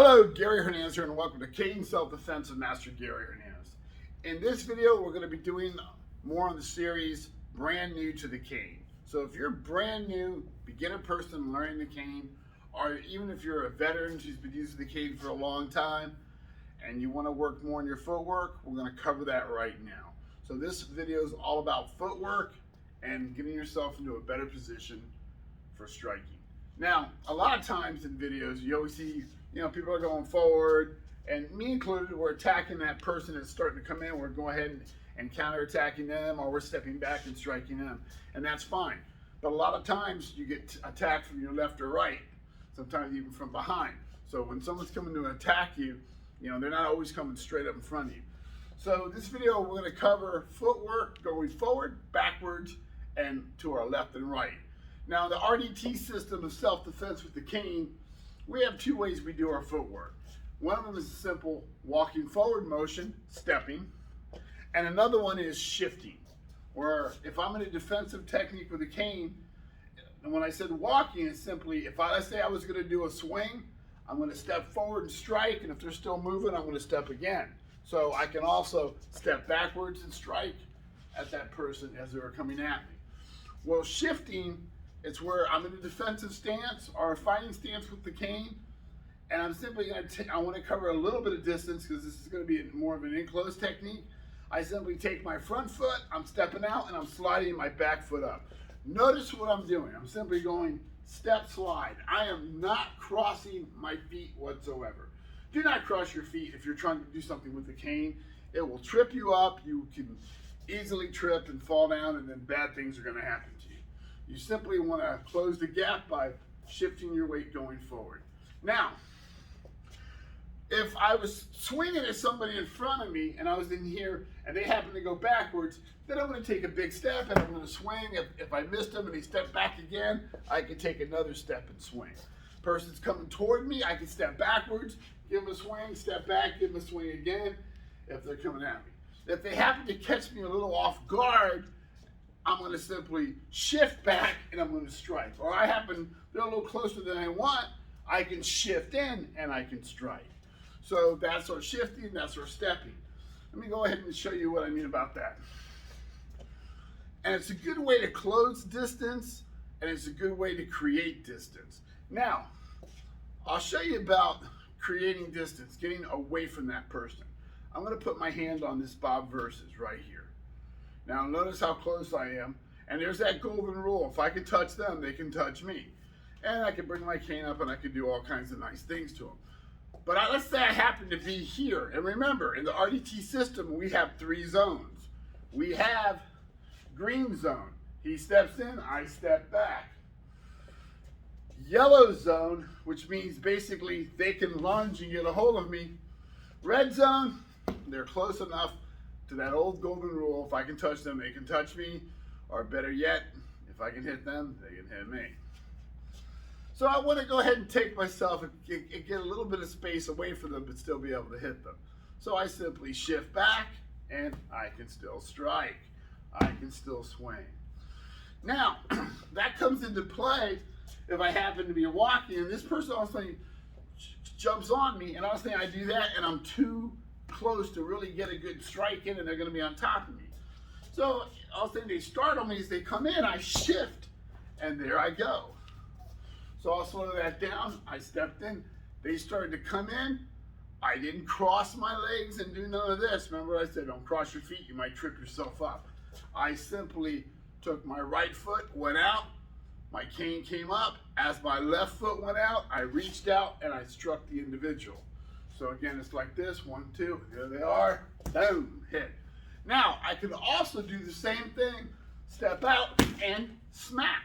Hello, Gary Hernandez here, and welcome to Cane Self-Defense with Master Gary Hernandez. In this video, we're going to be doing more on the series Brand New to the Cane. So if you're a brand new beginner person learning the cane, or even if you're a veteran who's been using the cane for a long time, and you want to work more on your footwork, we're going to cover that right now. So this video is all about footwork and getting yourself into a better position for striking. Now, a lot of times in videos, you always see, people are going forward, and me included, we're attacking that person that's starting to come in. We're going ahead and counter-attacking them, or we're stepping back and striking them, and that's fine. But a lot of times, you get attacked from your left or right, sometimes even from behind. So when someone's coming to attack you, they're not always coming straight up in front of you. So this video, we're going to cover footwork going forward, backwards, and to our left and right. Now, the RDT system of self-defense with the cane, we have two ways we do our footwork. One of them is a simple walking forward motion, stepping, and another one is shifting, where if I'm in a defensive technique with a cane, and when I said walking, it's simply, let's say I was going to do a swing, I'm going to step forward and strike, and if they're still moving, I'm going to step again. So I can also step backwards and strike at that person as they were coming at me. Well, shifting, it's where I'm in a defensive stance or a fighting stance with the cane, and I'm simply going to I want to cover a little bit of distance because this is going to be more of an inclose technique. I simply take my front foot, I'm stepping out, and I'm sliding my back foot up. Notice what I'm doing. I'm simply going step slide. I am not crossing my feet whatsoever. Do not cross your feet if you're trying to do something with the cane. It will trip you up. You can easily trip and fall down, and then bad things are going to happen to you. You simply want to close the gap by shifting your weight going forward. Now, if I was swinging at somebody in front of me and I was in here and they happen to go backwards, then I'm going to take a big step and I'm going to swing. If I missed them and they step back again, I can take another step and swing. Person's coming toward me, I can step backwards, give them a swing, step back, give them a swing again if they're coming at me. If they happen to catch me a little off guard, I'm going to simply shift back and I'm going to strike. Or they're a little closer than I want, I can shift in and I can strike. So that's our shifting, that's our stepping. Let me go ahead and show you what I mean about that. And it's a good way to close distance, and it's a good way to create distance. Now, I'll show you about creating distance, getting away from that person. I'm going to put my hand on this Bob Versus right here. Now notice how close I am, and there's that golden rule. If I can touch them, they can touch me. And I can bring my cane up and I can do all kinds of nice things to them. But let's say I happen to be here. And remember, in the RDT system, we have 3 zones. We have green zone. He steps in, I step back. Yellow zone, which means basically they can lunge and get a hold of me. Red zone, they're close enough to that old golden rule. If I can touch them, they can touch me. Or better yet, if I can hit them, they can hit me. So I want to go ahead and take myself and get a little bit of space away from them, but still be able to hit them. So I simply shift back, and I can still strike. I can still swing. Now, that comes into play if I happen to be walking, and this person all of a sudden jumps on me, and all of a sudden I do that, and I'm too close to really get a good strike in, and they're going to be on top of me. So all of a sudden they startle me as they come in, I shift, and there I go. So I'll slow that down. I stepped in. They started to come in. I didn't cross my legs and do none of this. Remember what I said, don't cross your feet. You might trip yourself up. I simply took my right foot, went out. My cane came up. As my left foot went out, I reached out and I struck the individual. So again, it's like this. 1, 2. There they are. Boom. Hit. Now, I can also do the same thing. Step out and smack.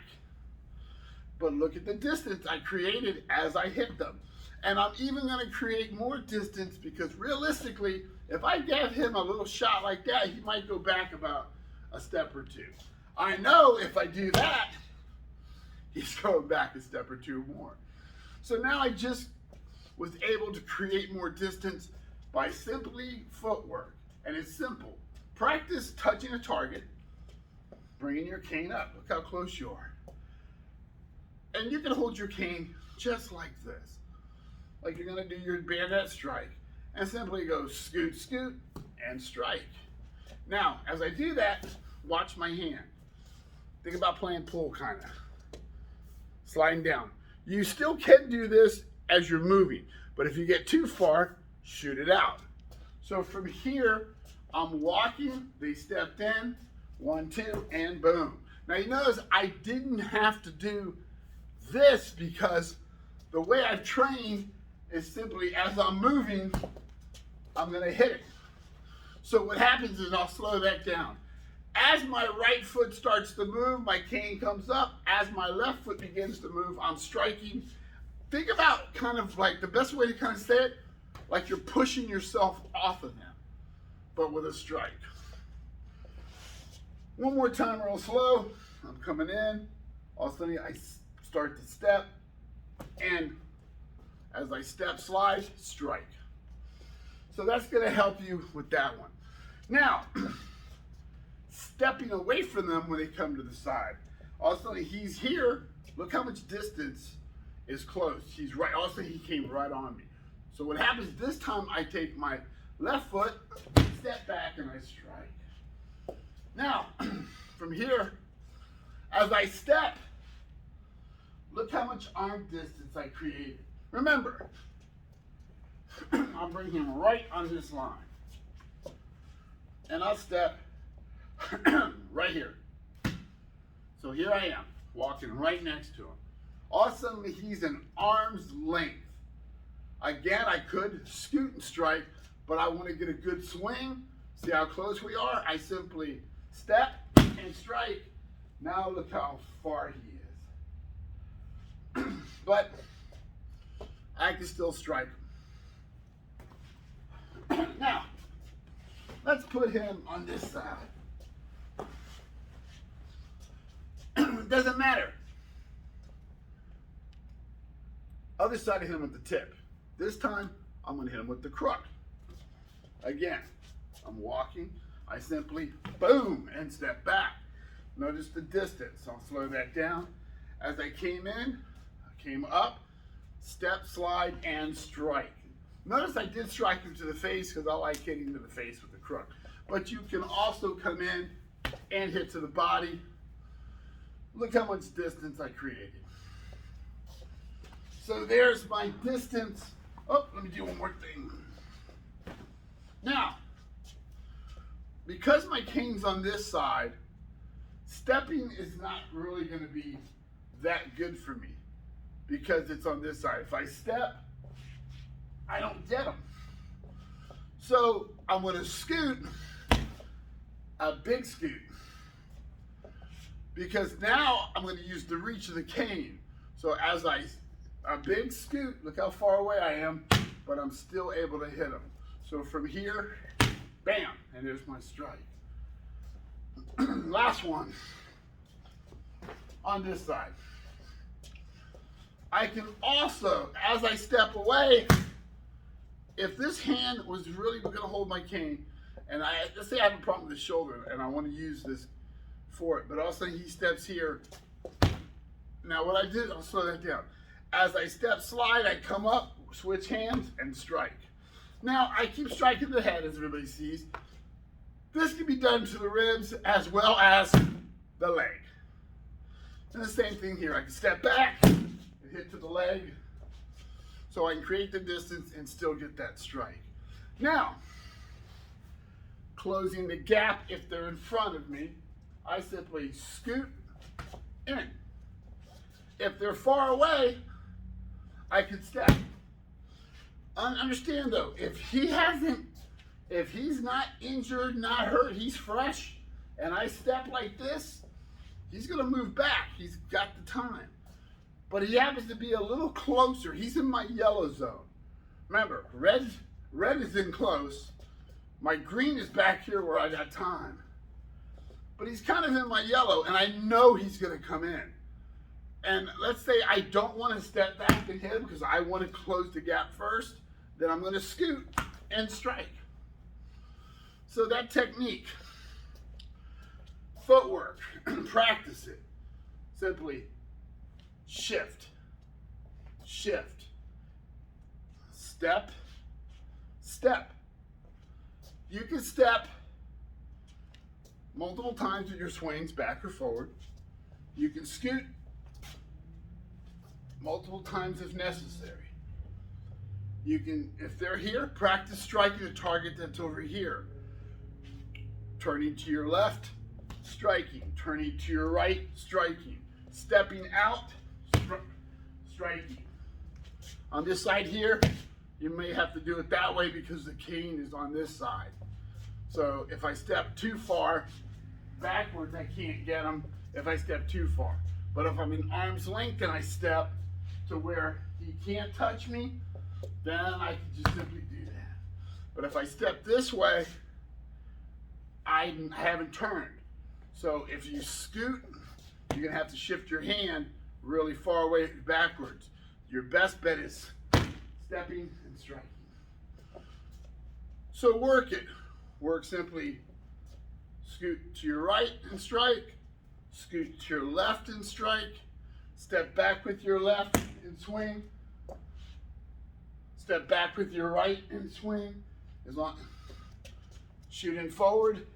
But look at the distance I created as I hit them. And I'm even going to create more distance because realistically, if I give him a little shot like that, he might go back about a step or 2. I know if I do that, he's going back a step or 2 more. So now I just was able to create more distance by simply footwork. And it's simple. Practice touching a target, bringing your cane up. Look how close you are. And you can hold your cane just like this. like you're gonna do your bayonet strike, and simply go scoot, scoot, and strike. Now, as I do that, watch my hand. Think about playing pool, kind of. Sliding down. You still can do this as you're moving, but if you get too far, shoot it out. So from here, I'm walking, they stepped in, 1, 2, and boom. Now you notice I didn't have to do this because the way I've trained is simply as I'm moving, I'm gonna hit it. So what happens is I'll slow that down. As my right foot starts to move, my cane comes up. As my left foot begins to move, I'm striking. Think about kind of like the best way to kind of say it, like you're pushing yourself off of them, but with a strike. One more time real slow. I'm coming in. All of a sudden I start to step, and as I step, slide, strike. So that's gonna help you with that one. Now, stepping away from them when they come to the side. All of a sudden he's here. Look how much distance is close. He's right. All of a sudden he came right on me. So what happens this time, I take my left foot, step back, and I strike. Now, from here, as I step, look how much arm distance I created. Remember, I'll bring him right on this line. And I'll step right here. So here I am, walking right next to him. All of a sudden, he's an arm's length. Again, I could scoot and strike, but I want to get a good swing. See how close we are? I simply step and strike. Now look how far he is. But I can still strike him. Now, let's put him on this side. Doesn't matter. Other side, I hit him with the tip. This time, I'm going to hit him with the crook. Again, I'm walking. I simply, boom, and step back. Notice the distance. I'll slow that down. As I came in, I came up, step, slide, and strike. Notice I did strike him to the face because I like hitting to the face with the crook. But you can also come in and hit to the body. Look how much distance I created. So there's my distance. Oh, let me do one more thing. Now, because my cane's on this side, stepping is not really going to be that good for me because it's on this side. If I step, I don't get them. So I'm going to scoot, a big scoot, because now I'm going to use the reach of the cane. So as a big scoot, look how far away I am, but I'm still able to hit him. So from here, bam, and there's my strike. Last one, on this side. I can also, as I step away, if this hand was really going to hold my cane, and let's say I have a problem with the shoulder, and I want to use this for it, but all of a sudden he steps here. Now what I did, I'll slow that down. As I step, slide, I come up, switch hands, and strike. Now I keep striking the head, as everybody sees. This can be done to the ribs as well as the leg. And the same thing here. I can step back and hit to the leg, so I can create the distance and still get that strike. Now, closing the gap if they're in front of me, I simply scoot in. If they're far away, I can step. Understand though, if he's not injured, not hurt, he's fresh, and I step like this, he's gonna move back. He's got the time. But he happens to be a little closer. He's in my yellow zone. Remember, red is in close. My green is back here where I got time. But he's kind of in my yellow, and I know he's gonna come in. And let's say I don't want to step back and hit him because I want to close the gap first, then I'm going to scoot and strike. So that technique, footwork, practice it. Simply shift, shift, step, step. You can step multiple times with your swings back or forward. You can scoot multiple times if necessary. You can, if they're here, practice striking a target that's over here. Turning to your left, striking. Turning to your right, striking. Stepping out, striking. On this side here, you may have to do it that way because the cane is on this side. So if I step too far backwards, I can't get them if I step too far. But if I'm in arm's length and I step to where he can't touch me, then I can just simply do that. But if I step this way, I haven't turned. So if you scoot, you're gonna have to shift your hand really far away backwards. Your best bet is stepping and striking. So work it. Work simply scoot to your right and strike, scoot to your left and strike, step back with your left and swing, step back with your right and swing. As long shooting forward,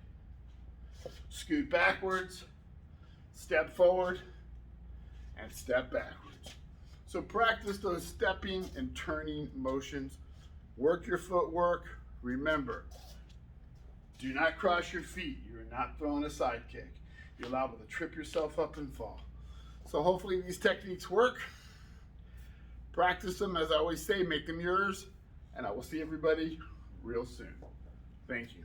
scoot backwards, step forward, and step backwards. So practice those stepping and turning motions. Work your footwork. Remember, do not cross your feet. You're not throwing a side kick. You're liable to trip yourself up and fall. So hopefully these techniques work. Practice them, as I always say, make them yours, and I will see everybody real soon. Thank you.